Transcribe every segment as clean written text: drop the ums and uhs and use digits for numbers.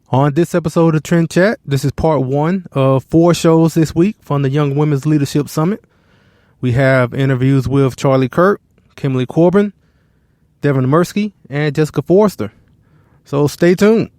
On this episode of Trend Chat, this is part one of 4 shows this week from the Young Women's Leadership Summit. We have interviews with Kirk, Kimberly Corban, Devon Mirsky, and Jessica Forrester. So stay tuned.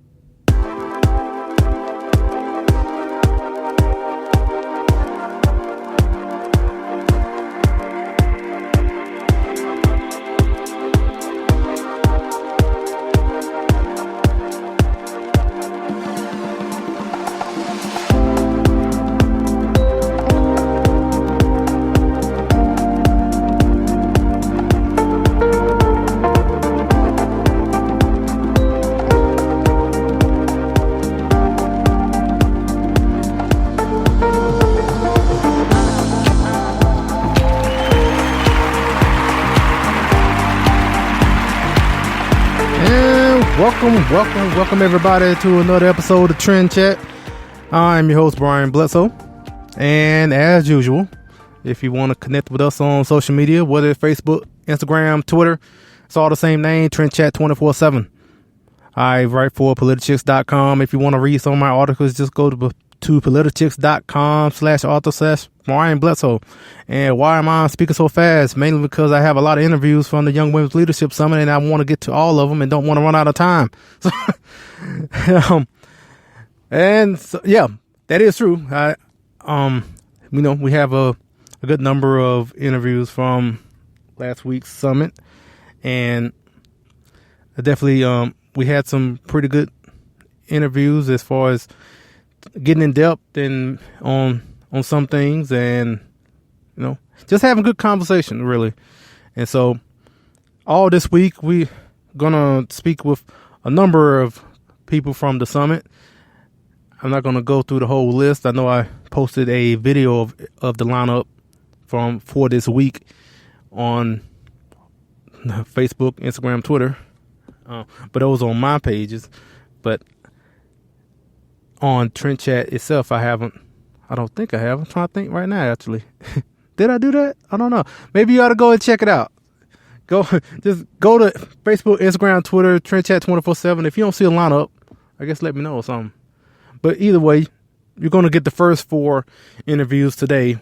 Welcome everybody to another episode of Trend Chat. I'm your host, Brian Bledsoe. And as usual, if you want to connect with us on social media, whether it's Facebook, Instagram, Twitter, it's all the same name, Trend Chat 24/7. I write for politichicks.com. If you want to read some of my articles, just go to politichicks.com/author/Brian Bledsoe. And why am I speaking so fast? Mainly because I have a lot of interviews from the Young Women's Leadership Summit, and I want to get to all of them and don't want to run out of time. So, yeah, that is true. We have a good number of interviews from last week's summit, and definitely we had some pretty good interviews as far as getting in depth and on some things, and just having good conversation, really. And so all this week we gonna speak with a number of people from the summit. I'm not gonna go through the whole list. I know I posted a video of the lineup for this week on Facebook, Instagram, Twitter, but it was on my pages. But on Trend Chat itself, I don't think I have. I'm trying to think right now, actually. Did I do that? I don't know. Maybe you ought to go and check it out. Just go to Facebook, Instagram, Twitter, Trend Chat 24/7. If you don't see a lineup, I guess let me know or something. But either way, you're going to get the first 4 interviews today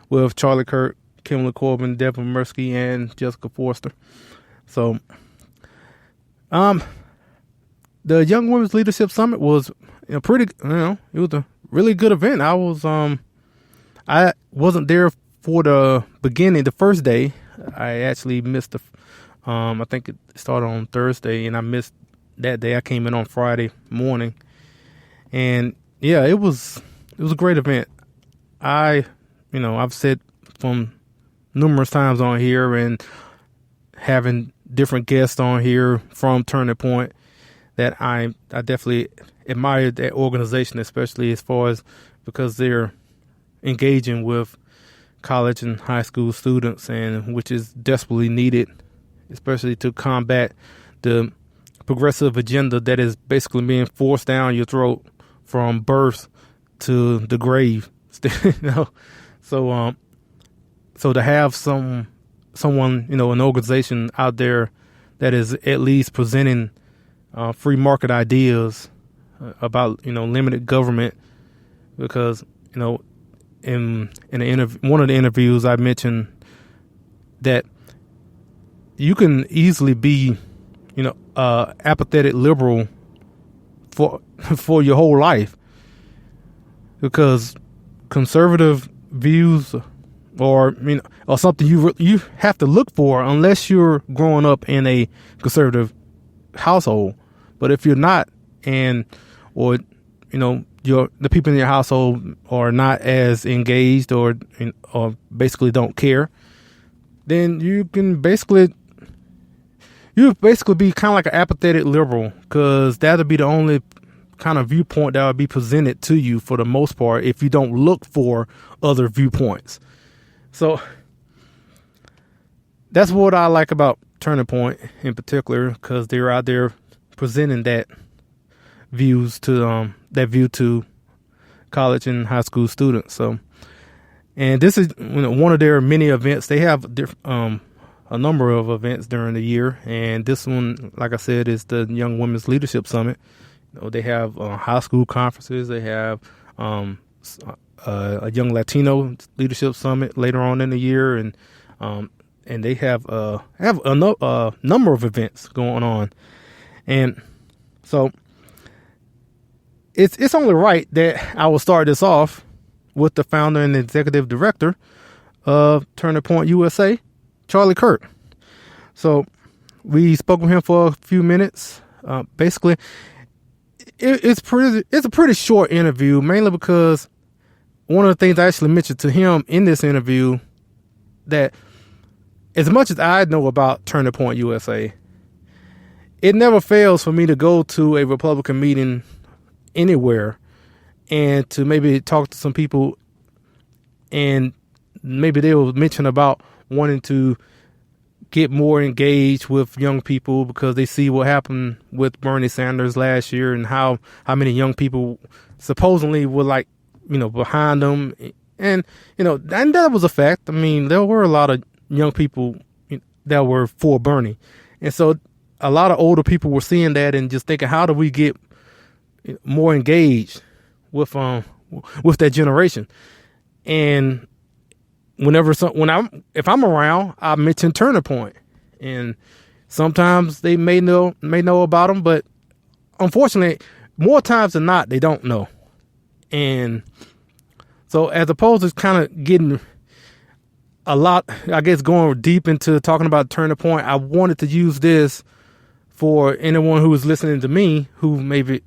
with Kirk, Kimberly Corban, Devon Mirsky, and Jessica Forrester. So, the Young Women's Leadership Summit was it was a really good event. I wasn't there for the beginning, the first day. I actually missed I think it started on Thursday, and I missed that day. I came in on Friday morning, and yeah, it was a great event. I've said from numerous times on here and having different guests on here from Turning Point that I definitely admired that organization, especially as far as because they're engaging with college and high school students, and which is desperately needed, especially to combat the progressive agenda that is basically being forced down your throat from birth to the grave. So to have someone, an organization out there that is at least presenting free market ideas about limited government, because in one of the interviews I mentioned that you can easily be apathetic liberal for your whole life, because conservative views or something you have to look for unless you're growing up in a conservative household. But if you're not, the people in your household are not as engaged or basically don't care, then you basically be kind of like an apathetic liberal, because that'll be the only kind of viewpoint that will be presented to you for the most part if you don't look for other viewpoints. So that's what I like about Turning Point in particular, because they're out there presenting that view to college and high school students. So, and this is one of their many events. They have a number of events during the year, and this one, like I said, is the Young Women's Leadership Summit, They have high school conferences. They have a young Latino leadership summit later on in the year, and they have a number of events going on, and so it's only right that I will start this off with the founder and executive director of Turning Point USA, Charlie Kirk. So we spoke with him for a few minutes. Basically, it's a pretty short interview, mainly because one of the things I actually mentioned to him in this interview, that as much as I know about Turning Point USA, it never fails for me to go to a Republican meeting anywhere and to maybe talk to some people, and maybe they will mention about wanting to get more engaged with young people because they see what happened with Bernie Sanders last year and how many young people supposedly were behind them. And, and that was a fact. I mean, there were a lot of young people that were for Bernie. And so a lot of older people were seeing that and just thinking, how do we get more engaged with that generation? And if I'm around, I mention Turning Point, and sometimes they may know about them, but unfortunately, more times than not, they don't know. And so, as opposed to kind of getting a lot, I guess, going deep into talking about Turning Point, I wanted to use this for anyone who is listening to me who maybe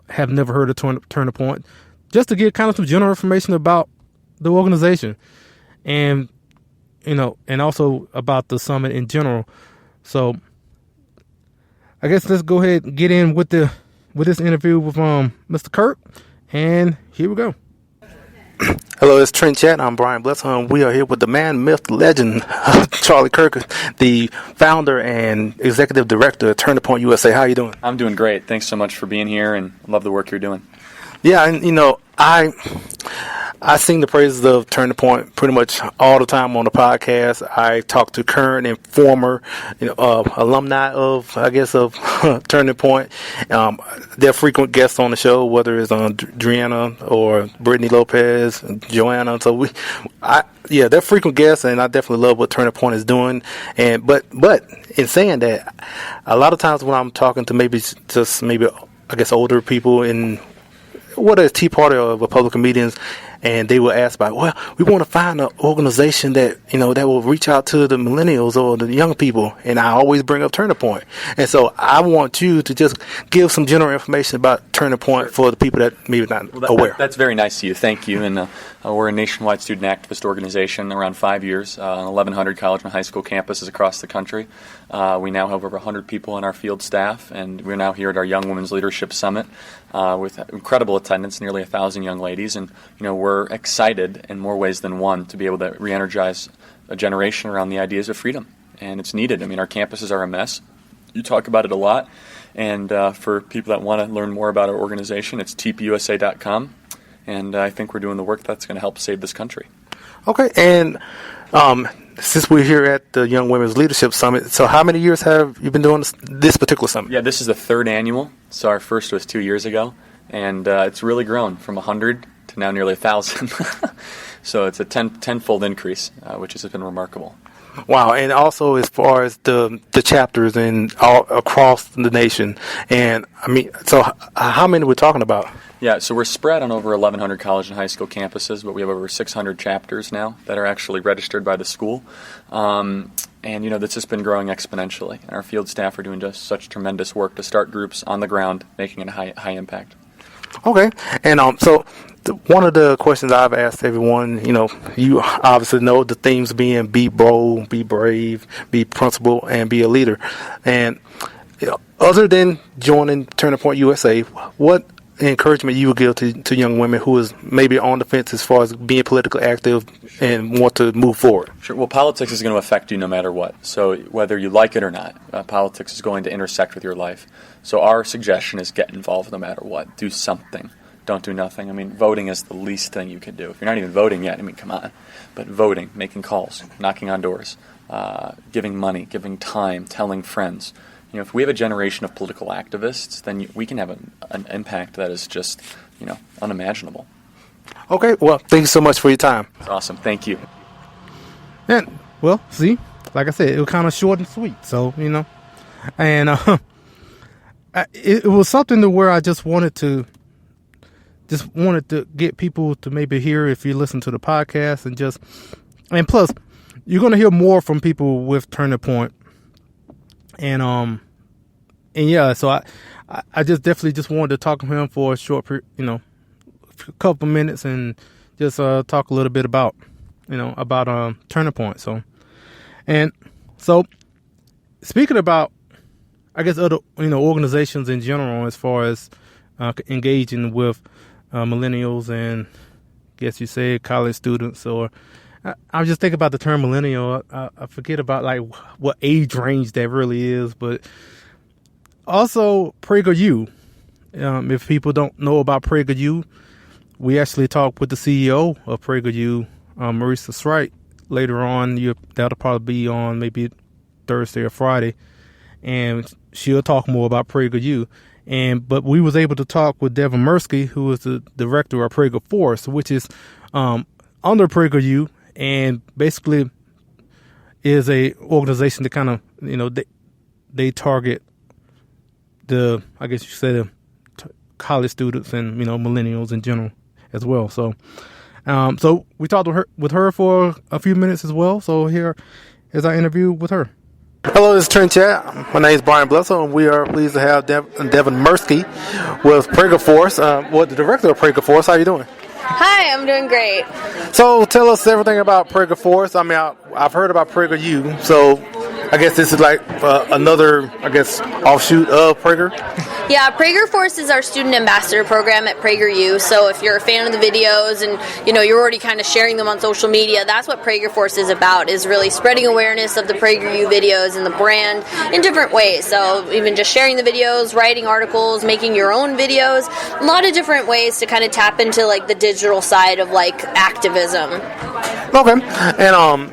have never heard of Turning Point, just to get kind of some general information about the organization. And, and also about the summit in general. So I guess let's go ahead and get in with this interview with Mr. Kirk. And here we go. Hello, it's Trent Chat. I'm Brian Blesson. We are here with the man, myth, legend, Charlie Kirk, the founder and executive director of Turning Point USA. How are you doing? I'm doing great. Thanks so much for being here, and love the work you're doing. Yeah, and I sing the praises of Turning Point pretty much all the time on the podcast. I talk to current and former, alumni of Turning Point. They're frequent guests on the show, whether it's on Driana or Brittany Lopez, Joanna. So they're frequent guests, and I definitely love what Turning Point is doing. But in saying that, a lot of times when I'm talking to maybe older people in whether it's Tea Party or Republican meetings, and they will ask about, well, we want to find an organization that, that will reach out to the millennials or the young people. And I always bring up Turning Point. And so I want you to just give some general information about Turning Point for the people that maybe not aware. That's very nice of you. Thank you. And we're a nationwide student activist organization, around 5 years, on 1,100 college and high school campuses across the country. We now have over 100 people on our field staff, and we're now here at our Young Women's Leadership Summit with incredible attendance, nearly 1,000 young ladies. And, we're excited in more ways than one to be able to re-energize a generation around the ideas of freedom. And it's needed. I mean, our campuses are a mess. You talk about it a lot. And for people that want to learn more about our organization, it's tpusa.com. And I think we're doing the work that's going to help save this country. Okay. And since we're here at the Young Women's Leadership Summit, so how many years have you been doing this particular summit? Yeah, this is the third annual. So our first was 2 years ago. And it's really grown from 100 to now nearly 1,000. So it's a tenfold increase, which has been remarkable. Wow, and also as far as the chapters and all across the nation, and I mean, so how many we're talking about? Yeah, so we're spread on over 1,100 college and high school campuses, but we have over 600 chapters now that are actually registered by the school. And, this has been growing exponentially. And our field staff are doing just such tremendous work to start groups on the ground, making it a high impact. Okay, and so one of the questions I've asked everyone, you obviously know the themes being be bold, be brave, be principled, and be a leader. And other than joining Turning Point USA, what encouragement you would give to young women who is maybe on the fence as far as being politically active and want to move forward? Sure. Well, politics is going to affect you no matter what. So whether you like it or not, politics is going to intersect with your life. So our suggestion is get involved no matter what. Do something. Don't do nothing. I mean, voting is the least thing you can do. If you're not even voting yet, come on. But voting, making calls, knocking on doors, giving money, giving time, telling friends. if we have a generation of political activists, then we can have an impact that is just, unimaginable. Okay, well, thank you so much for your time. That's awesome. Thank you. And, well, see, like I said, it was kind of short and sweet. So, and it was something to where I just wanted to get people to maybe hear if you listen to the podcast and plus, you're going to hear more from people with Turning Point. And yeah, so I just definitely just wanted to talk to him for a short, couple minutes and just talk a little bit about Turning Point. So speaking about, I guess, other organizations in general, as far as engaging with millennials and, I guess you say, college students, or I was just thinking about the term millennial. I forget about like what age range that really is, but also Prager U. If people don't know about Prager U, we actually talked with the CEO of Prager U, Marisa Sright, later on. That'll probably be on maybe Thursday or Friday, and she'll talk more about Prager U. But we was able to talk with Devon Mirsky, who is the director of Prager Force, which is under Prager U, and basically is a organization that kind of they target the, I guess you say, the college students and millennials in general as well. So we talked with her for a few minutes as well. So here is our interview with her. Hello, this is Trent Chat. My name is Brian Bledsoe, and we are pleased to have Devon Mirsky with Prager Force, the director of Prager Force. How are you doing? Hi, I'm doing great. So tell us everything about Prager Force. I mean, I've heard about Prager U, so I guess this is like another, offshoot of Prager. Yeah, Prager Force is our student ambassador program at Prager U. So if you're a fan of the videos and you're already kind of sharing them on social media, that's what Prager Force is about, is really spreading awareness of the Prager U videos and the brand in different ways. So even just sharing the videos, writing articles, making your own videos, a lot of different ways to kind of tap into like the digital side of like activism. Okay. And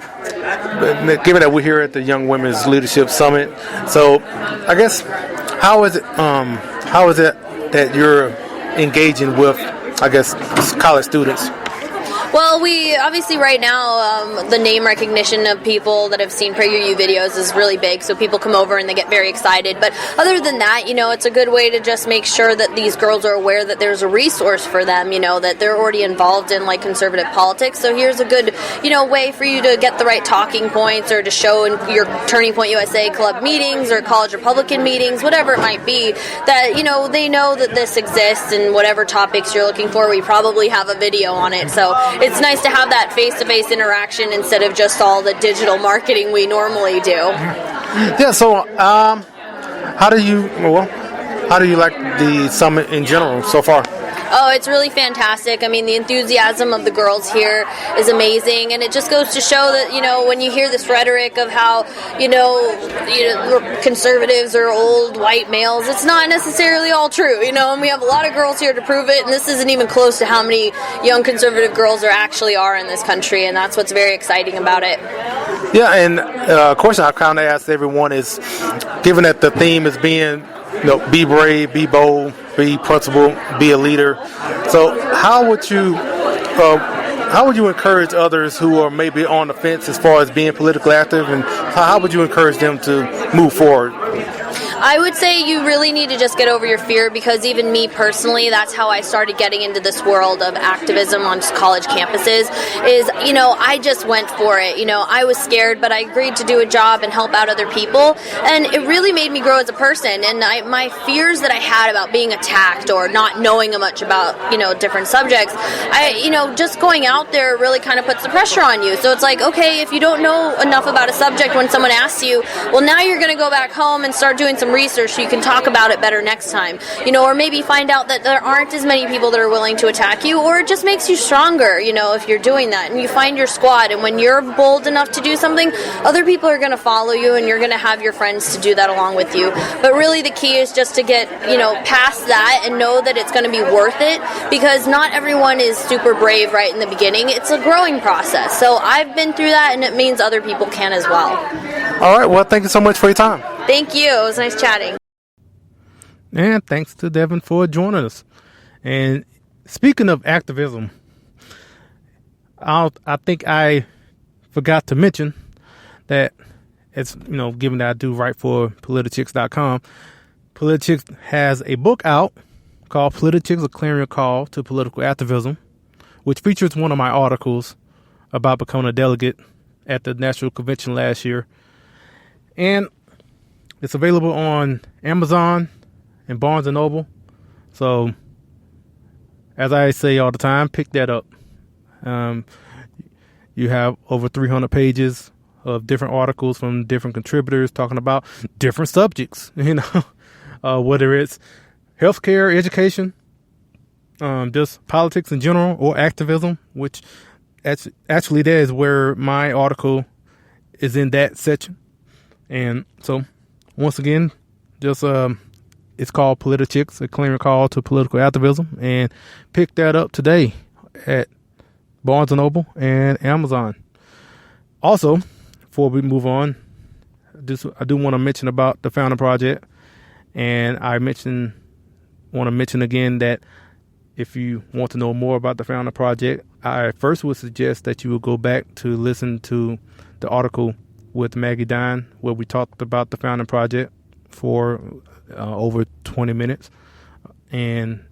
given that we're here at the Young Women's Leadership Summit, so I guess how is it that you're engaging with, college students? Well, we obviously right now the name recognition of people that have seen PragerU videos is really big, so people come over and they get very excited. But other than that, it's a good way to just make sure that these girls are aware that there's a resource for them, that they're already involved in like conservative politics. So here's a good, way for you to get the right talking points, or to show in your Turning Point USA Club meetings or College Republican meetings, whatever it might be, that they know that this exists, and whatever topics you're looking for, we probably have a video on it. So it's nice to have that face-to-face interaction instead of just all the digital marketing we normally do. Yeah. So, how do you like the summit in general so far? Oh, it's really fantastic. I mean, the enthusiasm of the girls here is amazing, and it just goes to show that, when you hear this rhetoric of how, conservatives are old white males, it's not necessarily all true, and we have a lot of girls here to prove it, and this isn't even close to how many young conservative girls there actually are in this country, and that's what's very exciting about it. Yeah, and a question I've kind of asked everyone is, given that the theme is being, be brave, be bold, be principled, be a leader. So how would you encourage others who are maybe on the fence as far as being politically active, and how would you encourage them to move forward? I would say you really need to just get over your fear, because even me personally, that's how I started getting into this world of activism on college campuses, is, I just went for it. I was scared, but I agreed to do a job and help out other people, and it really made me grow as a person. And my fears that I had about being attacked or not knowing much about, different subjects, just going out there really kind of puts the pressure on you. So it's like, okay, if you don't know enough about a subject when someone asks you, well, now you're going to go back home and start doing some research so you can talk about it better next time, or maybe find out that there aren't as many people that are willing to attack you, or it just makes you stronger, if you're doing that, and you find your squad, and when you're bold enough to do something, other people are going to follow you, and you're going to have your friends to do that along with you. But really the key is just to get, past that and know that it's going to be worth it, because not everyone is super brave right in the beginning. It's a growing process. So I've been through that, and it means other people can as well. All right. Well, thank you so much for your time. Thank you. It was nice chatting. And thanks to Devon for joining us. And speaking of activism, I think I forgot to mention that it's, given that I do write for Politichicks.com, Politichicks has a book out called Politichicks: A Clarion Call to Political Activism, which features one of my articles about becoming a delegate at the National Convention last year. And it's available on Amazon and Barnes & Noble. So, as I say all the time, pick that up. You have over 300 pages of different articles from different contributors talking about different subjects, whether it's healthcare, education, just politics in general, or activism, which actually that is where my article is, in that section. And so, once again, just it's called Politichicks: A Clarion Call to Political Activism, and pick that up today at Barnes & Noble and Amazon. Also, before we move on, I do want to mention about the Founder Project, and I want to mention again that if you want to know more about the Founder Project, I first would suggest that you would go back to listen to the article with Maggie Dine, where we talked about the Founder Project for over 20 minutes. And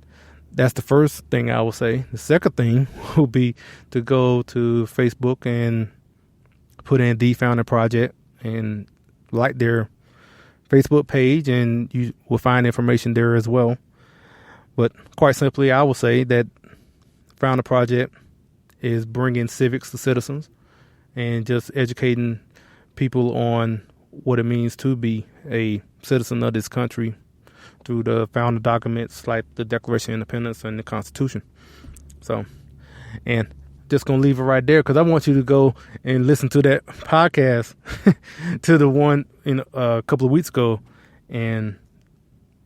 that's the first thing I will say. The second thing will be to go to Facebook and put in The Founder Project and like their Facebook page, and you will find information there as well. But quite simply, I will say that Founder Project is bringing civics to citizens and just educating people on what it means to be a citizen of this country through the founder documents like the Declaration of Independence and the Constitution. So, and just going to leave it right there because I want you to go and listen to that podcast to the one a couple of weeks ago. And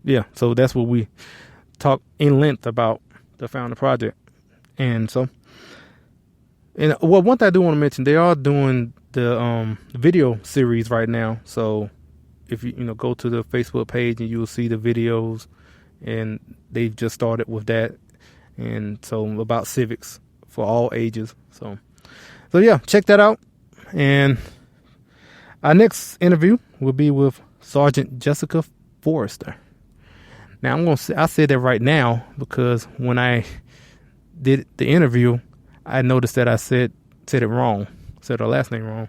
yeah, so that's what we talk in length about the Founder Project. And so, one thing I do want to mention, they are doing the video series right now. So if you go to the Facebook page, and you will see the videos, and they've just started with that. And so about civics for all ages. So yeah, check that out. And our next interview will be with Sergeant Jessica Forrester. Now I said that right now because when I did the interview, I noticed that I said it wrong, said her last name wrong,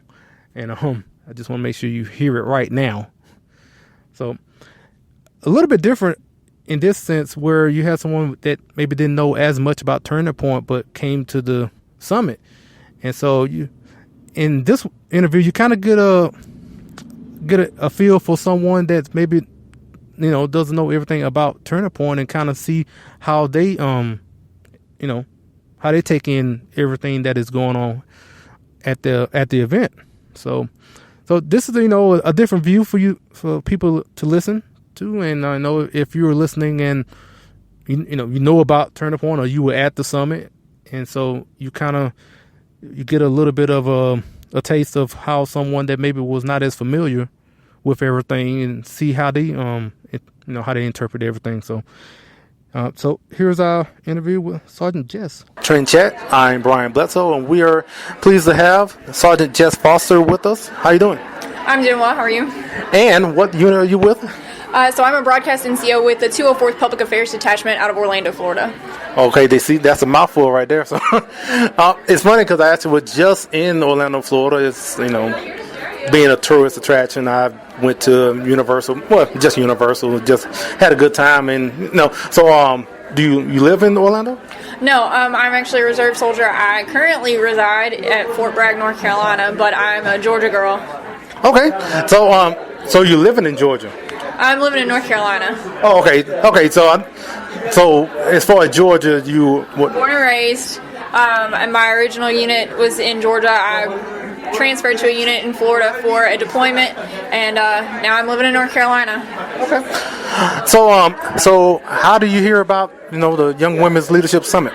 and I just want to make sure you hear it right now. So a little bit different in this sense, where you had someone that maybe didn't know as much about Turning Point, but came to the summit, and so in this interview, you kind of get a feel for someone that's maybe doesn't know everything about Turning Point, and kind of see how they how they take in everything that is going on at the event. So this is a different view for people to listen to, and I know if you were listening and you know about Turning Point, or you were at the summit, and so you get a little bit of a taste of how someone that maybe was not as familiar with everything, and see how they how they interpret everything. So here's our interview with Sergeant Jess. Train Chat. I'm Brian Bledsoe, and we are pleased to have Sergeant Jess Foster with us. How you doing? I'm doing well. How are you? And what unit are you with? So I'm a broadcast NCO with the 204th Public Affairs Detachment out of Orlando, Florida. Okay, that's a mouthful right there. So it's funny because I actually was just in Orlando, Florida. It's being a tourist attraction. I went to Universal. Well, just Universal. Just had a good time, and So do you live in Orlando? No, I'm actually a reserve soldier. I currently reside at Fort Bragg, North Carolina, but I'm a Georgia girl. Okay, so you're living in Georgia? I'm living in North Carolina. Oh, okay. So as far as Georgia, you born and raised. And my original unit was in Georgia. I transferred to a unit in Florida for a deployment, and now I'm living in North Carolina. Okay. So how do you hear about the Young Women's Leadership Summit?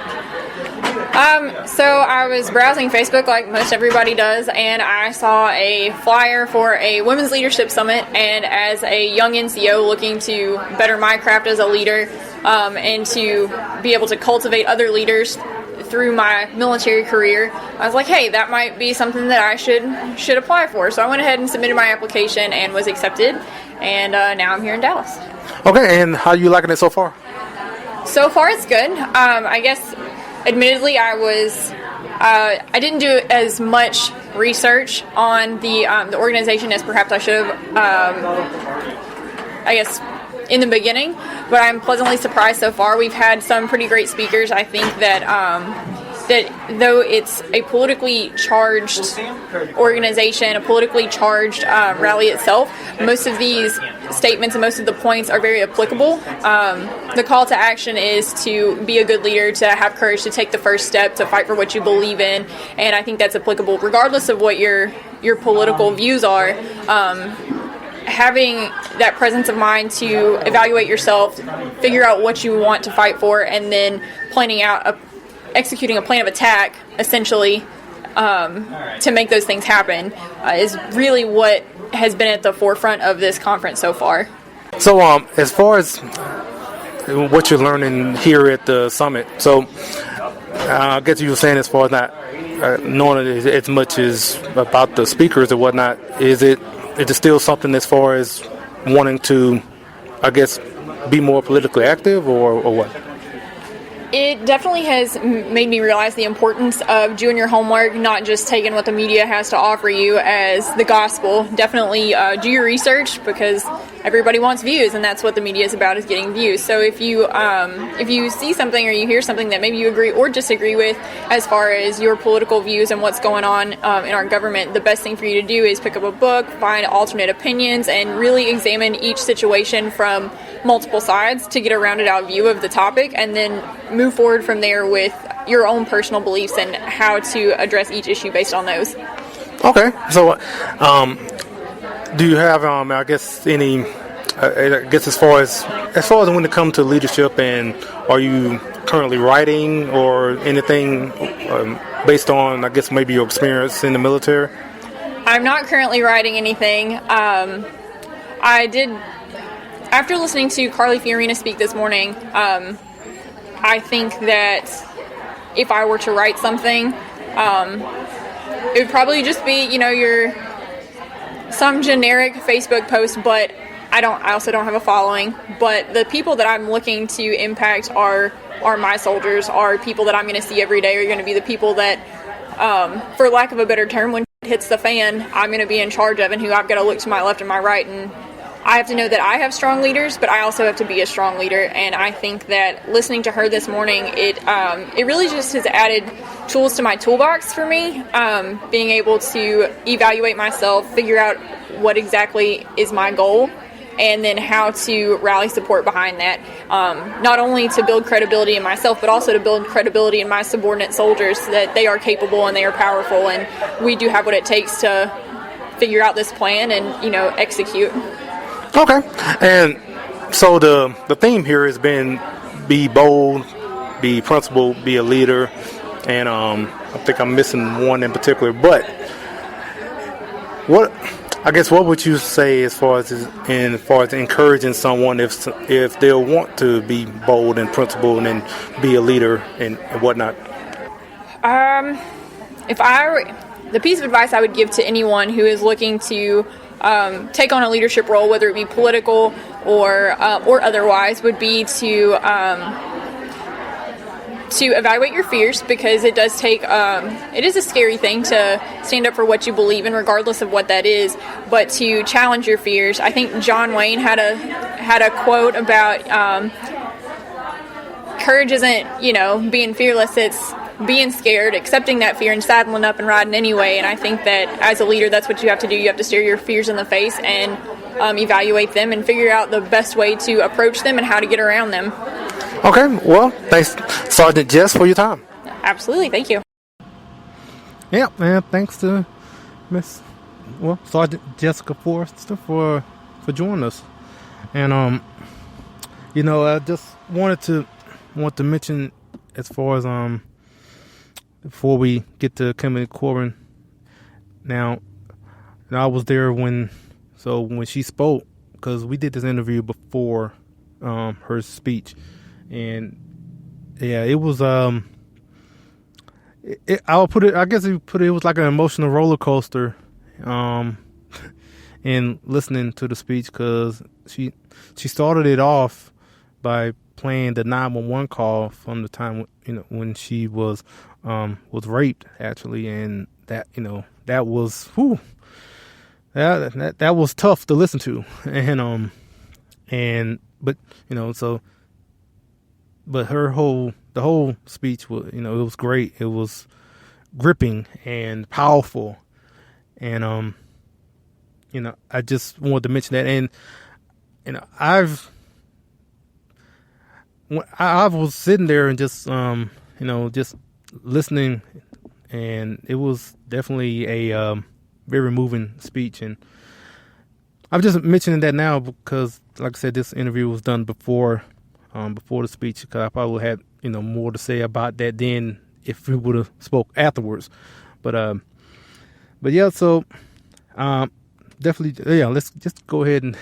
So I was browsing Facebook like most everybody does, and I saw a flyer for a Women's Leadership Summit, and as a young NCO looking to better my craft as a leader and to be able to cultivate other leaders through my military career, I was like, hey, that might be something that I should apply for. So I went ahead and submitted my application and was accepted, and now I'm here in Dallas. Okay, and how are you liking it so far? So far, it's good. I guess, admittedly, I didn't do as much research on the organization as perhaps I should have. I guess in the beginning, but I'm pleasantly surprised so far. We've had some pretty great speakers. I think that that though it's a politically charged organization, a politically charged rally itself, most of these statements and most of the points are very applicable. The call to action is to be a good leader, to have courage, to take the first step, to fight for what you believe in, and I think that's applicable regardless of what your political views are. Having that presence of mind to evaluate yourself, figure out what you want to fight for, and then executing a plan of attack, essentially, to make those things happen, is really what has been at the forefront of this conference so far. So, as far as what you're learning here at the summit, so I guess you were saying as far as not knowing as much as about the speakers or whatnot, is it still something as far as wanting to, I guess, be more politically active or what? It definitely has made me realize the importance of doing your homework, not just taking what the media has to offer you as the gospel. Definitely do your research, because everybody wants views, and that's what the media is about, is getting views. So if you see something or you hear something that maybe you agree or disagree with as far as your political views and what's going on in our government, the best thing for you to do is pick up a book, find alternate opinions, and really examine each situation from multiple sides to get a rounded out view of the topic, and then move forward from there with your own personal beliefs and how to address each issue based on those. Okay, so do you have I guess any I guess as far as when it comes to leadership, and are you currently writing or anything based on, I guess, maybe your experience in the military? I'm not currently writing anything. I did, after listening to Carly Fiorina speak this morning, I think that if I were to write something, it would probably just be, some generic Facebook post, but I also don't have a following. But the people that I'm looking to impact are my soldiers, are people that I'm going to see every day, are going to be the people that, for lack of a better term, when it hits the fan, I'm going to be in charge of, and who I've got to look to my left and my right, and I have to know that I have strong leaders, but I also have to be a strong leader. And I think that listening to her this morning, it really just has added tools to my toolbox for me, being able to evaluate myself, figure out what exactly is my goal, and then how to rally support behind that, not only to build credibility in myself, but also to build credibility in my subordinate soldiers, that they are capable and they are powerful, and we do have what it takes to figure out this plan and, execute. Okay, and so the theme here has been be bold, be principled, be a leader, and I think I'm missing one in particular. But what would you say as far as encouraging someone if they'll want to be bold and principled and be a leader and whatnot? The piece of advice I would give to anyone who is looking to take on a leadership role, whether it be political or otherwise, would be to evaluate your fears, because it does take it is a scary thing to stand up for what you believe in, regardless of what that is, but to challenge your fears. I think John Wayne had a quote about courage isn't being fearless, it's being scared, accepting that fear, and saddling up and riding anyway. And I think that as a leader, that's what you have to do. You have to stare your fears in the face and evaluate them and figure out the best way to approach them and how to get around them. Okay, well, thanks, Sergeant Jess, for your time. Absolutely, thank you. Yeah, and thanks to Sergeant Jessica Forrester for joining us. And I just want to mention as far as before we get to Kimberly Corban, now I was there when she spoke, because we did this interview before her speech, and yeah, it was I guess it was like an emotional roller coaster, in listening to the speech, because she started it off by playing the 911 call from the time when she was raped, actually, and that was that was tough to listen to, but the whole speech was, it was great. It was gripping and powerful, and I just wanted to mention that. And I was sitting there and just just listening, and it was definitely a very moving speech. And I'm just mentioning that now because, like I said, this interview was done before the speech, because I probably had more to say about that than if we would have spoke afterwards. But yeah, so definitely, yeah, let's just go ahead and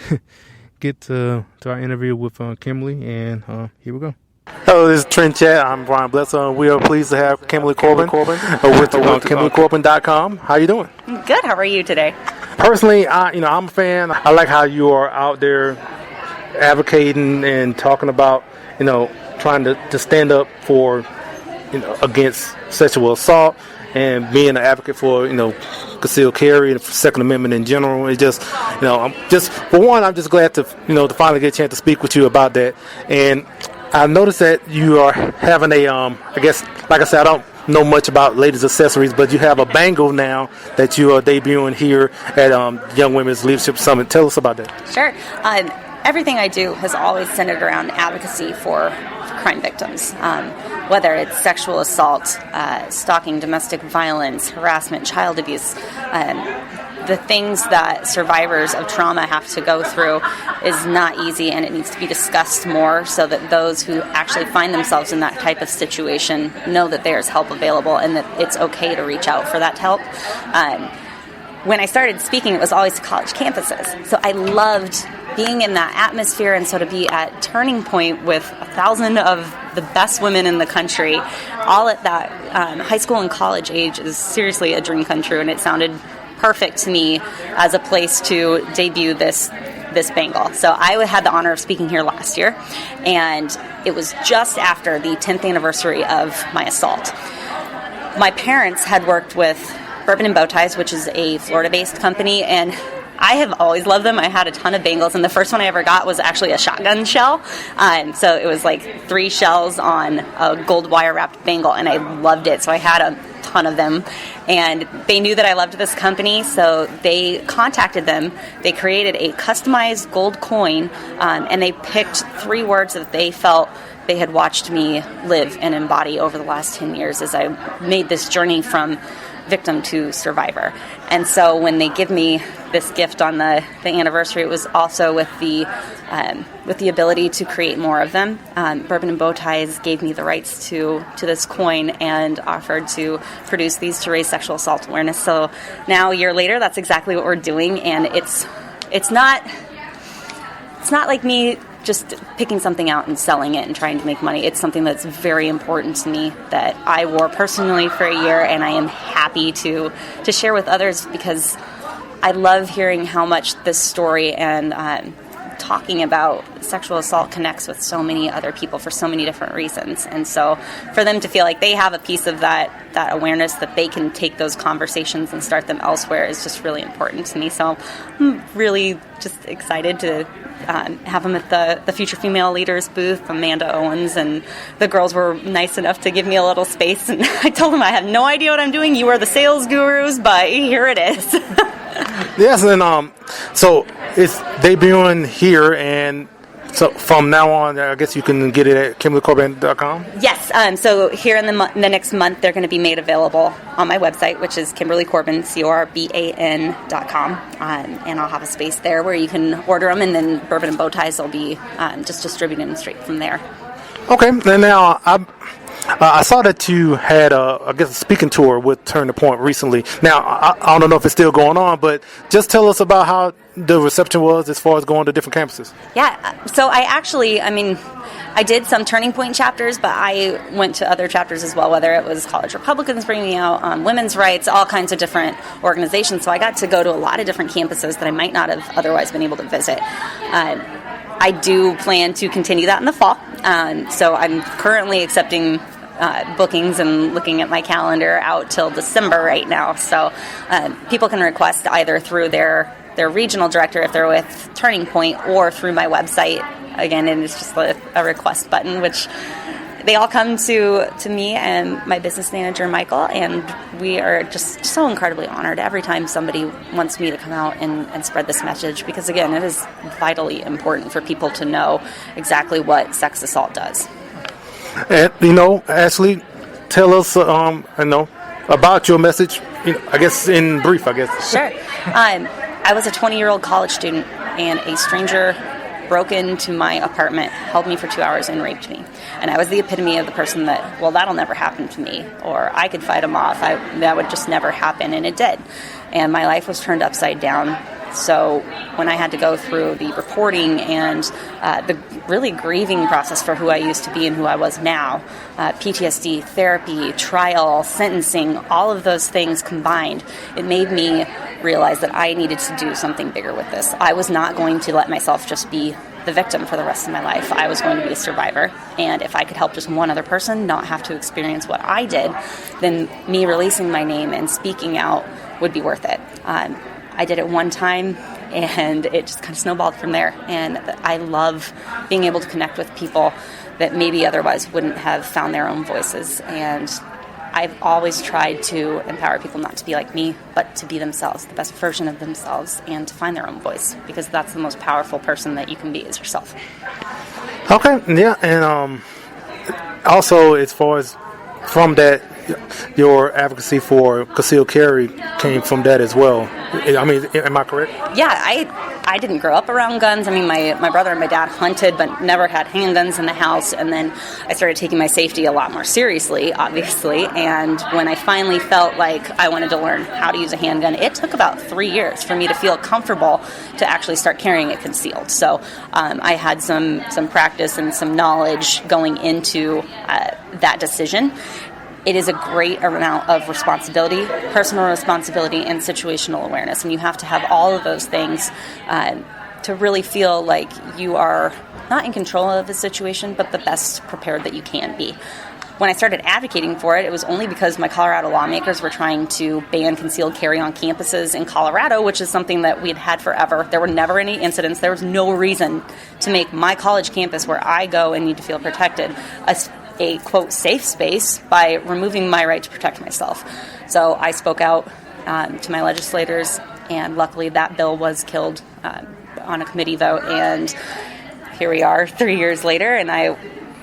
get to our interview with Kimberly, and here we go. Hello, this is Trent Chat. I'm Brian Bledsoe, and we are pleased to have Kimberly Corban with KimberlyCorban.com. How you doing? Good. How are you today? Personally, I'm a fan. I like how you are out there advocating and talking about, trying to stand up for, against sexual assault, and being an advocate for, concealed carry and Second Amendment in general. It's just, I'm just glad to finally get a chance to speak with you about that. And I noticed that you are having I guess, like I said, I don't know much about ladies' accessories, but you have a bangle now that you are debuting here at Young Women's Leadership Summit. Tell us about that. Sure. Everything I do has always centered around advocacy for crime victims, whether it's sexual assault, stalking, domestic violence, harassment, child abuse. The things that survivors of trauma have to go through is not easy, and it needs to be discussed more so that those who actually find themselves in that type of situation know that there's help available and that it's okay to reach out for that help. When I started speaking, it was always to college campuses. So I loved being in that atmosphere, and so to be at Turning Point with 1,000 of the best women in the country, all at that high school and college age, is seriously a dream come true, and it sounded perfect to me as a place to debut this bangle. So I had the honor of speaking here last year, and it was just after the 10th anniversary of my assault. My parents had worked with Bourbon and Bow Ties, which is a Florida-based company, and I have always loved them. I had a ton of bangles, and the first one I ever got was actually a shotgun shell. So it was like 3 shells on a gold wire-wrapped bangle, and I loved it. So I had a ton of them, and they knew that I loved this company, so they contacted them. They created a customized gold coin, and they picked 3 words that they felt they had watched me live and embody over the last 10 years as I made this journey from victim to survivor. And so when they give me this gift on the anniversary, it was also with the ability to create more of them. Bourbon and Bow Ties gave me the rights to this coin and offered to produce these to raise sexual assault awareness. So now, a year later, that's exactly what we're doing, and it's not like me just picking something out and selling it and trying to make money. It's something that's very important to me that I wore personally for a year, and I am happy to share with others, because I love hearing how much this story and talking about sexual assault connects with so many other people for so many different reasons. And so for them to feel like they have a piece of that awareness, that they can take those conversations and start them elsewhere, is just really important to me. So I'm really just excited to have them at the Future Female Leaders booth, Amanda Owens, and the girls were nice enough to give me a little space, and I told them I have no idea what I'm doing. You are the sales gurus, but here it is. Yes, and so it's debuting here, and so from now on, I guess you can get it at KimberlyCorban.com? Yes. So here in the next month, they're going to be made available on my website, which is Kimberly Corban, Corban.com. And I'll have a space there where you can order them, and then Bourbon and Bow Ties will be just distributing them straight from there. Okay. And now, I I saw that you had, I guess, a speaking tour with Turn the Point recently. Now, I don't know if it's still going on, but just tell us about how the reception was as far as going to different campuses. Yeah, so I did some Turning Point chapters, but I went to other chapters as well, whether it was College Republicans bringing me out, women's rights, all kinds of different organizations. So I got to go to a lot of different campuses that I might not have otherwise been able to visit. I do plan to continue that in the fall. So I'm currently accepting bookings and looking at my calendar out till December right now. So people can request either through their regional director if they're with Turning Point, or through my website. Again, and it's just a request button, which they all come to me and my business manager, Michael, and we are just so incredibly honored every time somebody wants me to come out and spread this message, because, again, it is vitally important for people to know exactly what sex assault does. And, Ashley, tell us, about your message, I guess in brief, Sure. I was a 20-year-old college student, and a stranger broke into my apartment, held me for 2 hours, and raped me. And I was the epitome of the person that, well, that'll never happen to me, or I could fight him off. That would just never happen, and it did. And my life was turned upside down. So when I had to go through the reporting and the really grieving process for who I used to be and who I was now, PTSD, therapy, trial, sentencing, all of those things combined, it made me realize that I needed to do something bigger with this. I was not going to let myself just be the victim for the rest of my life. I was going to be a survivor. And if I could help just one other person not have to experience what I did, then me releasing my name and speaking out would be worth it. I did it one time, and it just kind of snowballed from there. And I love being able to connect with people that maybe otherwise wouldn't have found their own voices. And I've always tried to empower people not to be like me, but to be themselves, the best version of themselves, and to find their own voice, because that's the most powerful person that you can be, is yourself. Okay, yeah, and also as far as from that, your advocacy for concealed carry came from that as well. I mean, am I correct? Yeah, I didn't grow up around guns. I mean, my brother and my dad hunted, but never had handguns in the house. And then I started taking my safety a lot more seriously, obviously. And when I finally felt like I wanted to learn how to use a handgun, it took about 3 years for me to feel comfortable to actually start carrying it concealed. So I had some practice and some knowledge going into that decision. It is a great amount of responsibility, personal responsibility, and situational awareness. And you have to have all of those things to really feel like you are not in control of the situation, but the best prepared that you can be. When I started advocating for it, it was only because my Colorado lawmakers were trying to ban concealed carry on campuses in Colorado, which is something that we had had forever. There were never any incidents. There was no reason to make my college campus, where I go and need to feel protected, a quote safe space by removing my right to protect myself. So I spoke out to my legislators, and luckily that bill was killed on a committee vote, and here we are 3 years later, and I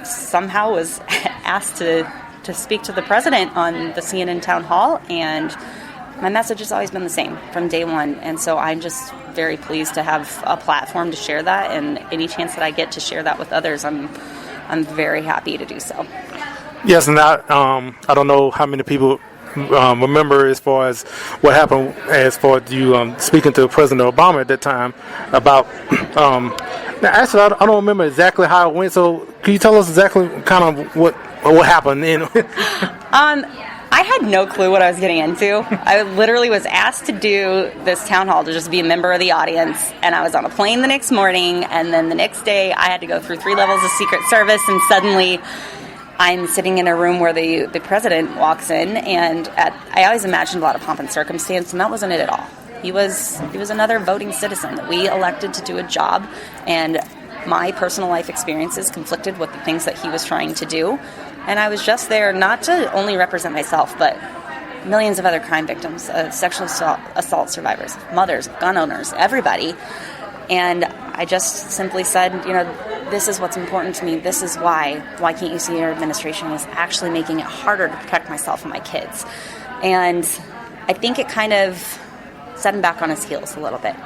somehow was asked to speak to the president on the CNN town hall, and my message has always been the same from day one. And so I'm just very pleased to have a platform to share that, and any chance that I get to share that with others, I'm very happy to do so. Yes, and I don't know how many people remember as far as what happened as far as you speaking to President Obama at that time about. Now, actually, I don't remember exactly how it went. So, can you tell us exactly kind of what happened? I had no clue what I was getting into. I literally was asked to do this town hall to just be a member of the audience, and I was on a plane the next morning, and then the next day I had to go through 3 levels of Secret Service, and suddenly I'm sitting in a room where the president walks in, and I always imagined a lot of pomp and circumstance, and that wasn't it at all. He was another voting citizen that we elected to do a job, and my personal life experiences conflicted with the things that he was trying to do. And I was just there not to only represent myself, but millions of other crime victims, sexual assault survivors, mothers, gun owners, everybody. And I just simply said, this is what's important to me. This is why. Why can't you see your administration is actually making it harder to protect myself and my kids? And I think it kind of set him back on his heels a little bit.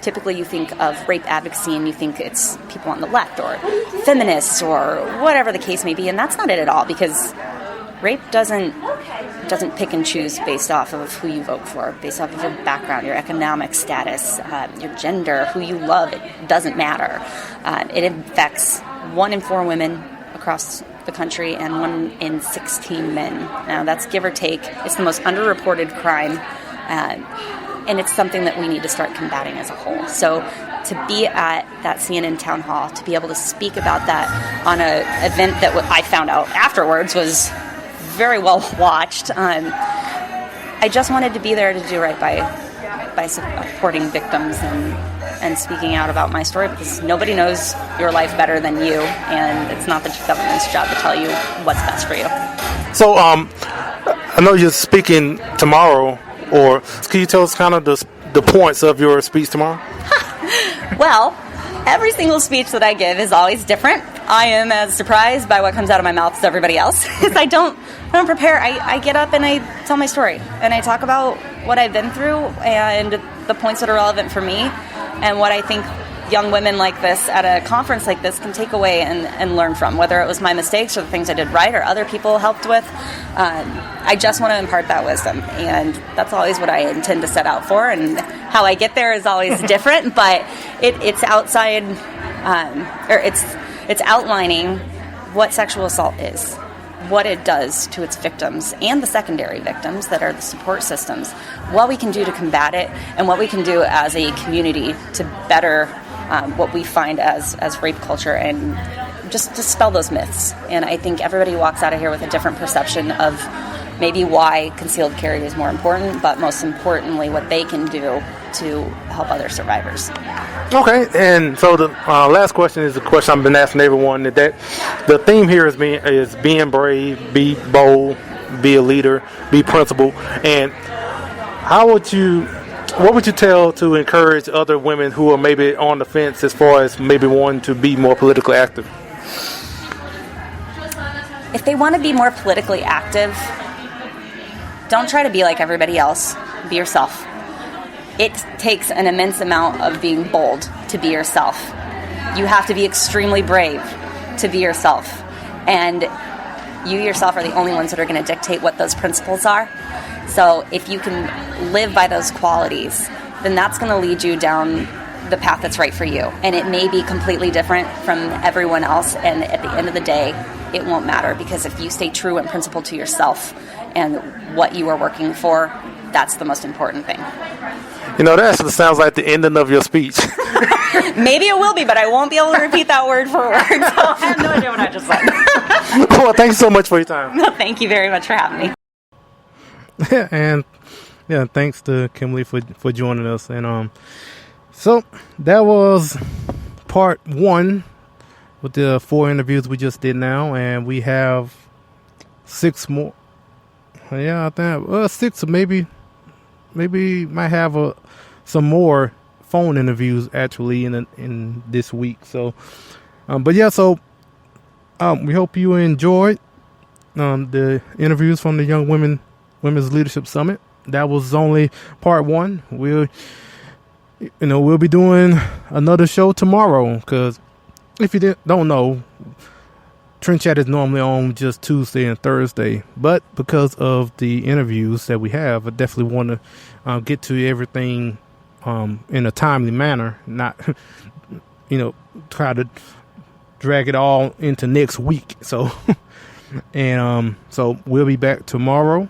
typically you think of rape advocacy and you think it's people on the left or feminists or whatever the case may be, and that's not it at all, because rape doesn't pick and choose based off of who you vote for, based off of your background, your economic status, your gender, who you love. It doesn't matter. It affects 1 in 4 women across the country and 1 in 16 men. Now, that's give or take. It's the most underreported crime, and it's something that we need to start combating as a whole. So to be at that CNN town hall, to be able to speak about that on an event that I found out afterwards was very well watched. I just wanted to be there to do right by supporting victims and speaking out about my story, because nobody knows your life better than you, and it's not the government's job to tell you what's best for you. So, I know you're speaking tomorrow, or can you tell us kind of the points of your speech tomorrow? Well, every single speech that I give is always different. I am as surprised by what comes out of my mouth as everybody else, because I don't prepare. I get up and I tell my story, and I talk about what I've been through and the points that are relevant for me, and what I think young women like this at a conference like this can take away and learn from, whether it was my mistakes or the things I did right or other people helped with. I just want to impart that wisdom, and that's always what I intend to set out for, and how I get there is always different, but it's outside, or it's outlining what sexual assault is, what it does to its victims and the secondary victims that are the support systems, what we can do to combat it, and what we can do as a community to better what we find as rape culture, and just dispel those myths. And I think everybody walks out of here with a different perception of maybe why concealed carry is more important, but most importantly, what they can do to help other survivors. Okay, and so the last question is a question I've been asking everyone, that the theme here is being brave, be bold, be a leader, be principled. And what would you tell to encourage other women who are maybe on the fence as far as maybe wanting to be more politically active? If they want to be more politically active, don't try to be like everybody else. Be yourself. It takes an immense amount of being bold to be yourself. You have to be extremely brave to be yourself. And you yourself are the only ones that are going to dictate what those principles are. So if you can live by those qualities, then that's going to lead you down the path that's right for you. And it may be completely different from everyone else. And at the end of the day, it won't matter, because if you stay true and principled to yourself and what you are working for, that's the most important thing. You know, that actually sounds like the ending of your speech. Maybe it will be, but I won't be able to repeat that word for word. So I have no idea what I just said. Well, thanks so much for your time. No, thank you very much for having me. And yeah, thanks to Kimberly for joining us. And so that was part 1 with the 4 interviews we just did now, and we have 6 more. Yeah, I think 6, maybe might have some more phone interviews actually in this week. So, but yeah, so we hope you enjoyed the interviews from the Young Women's Leadership Summit. That was only part 1. We'll be doing another show tomorrow, because if you don't know, Trend Chat is normally on just Tuesday and Thursday, but because of the interviews that we have, I definitely want to get to everything in a timely manner, not try to drag it all into next week. So and so we'll be back tomorrow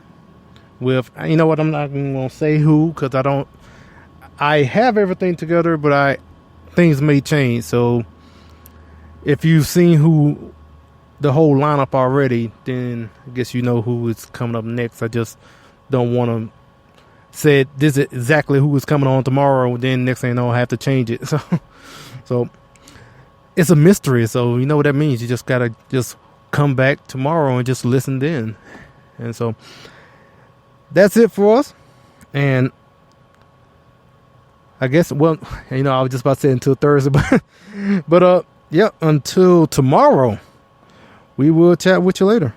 with, you know what, I'm not going to say who, because I have everything together, but things may change. So if you've seen the whole lineup already, then I guess you know who is coming up next. I just don't want to say this is exactly who is coming on tomorrow, then next thing you know I have to change it. So it's a mystery. So you know what that means. You just gotta just come back tomorrow and just listen then. And so that's it for us. And I guess, well, I was just about to say until Thursday, but yeah, until tomorrow, we will chat with you later.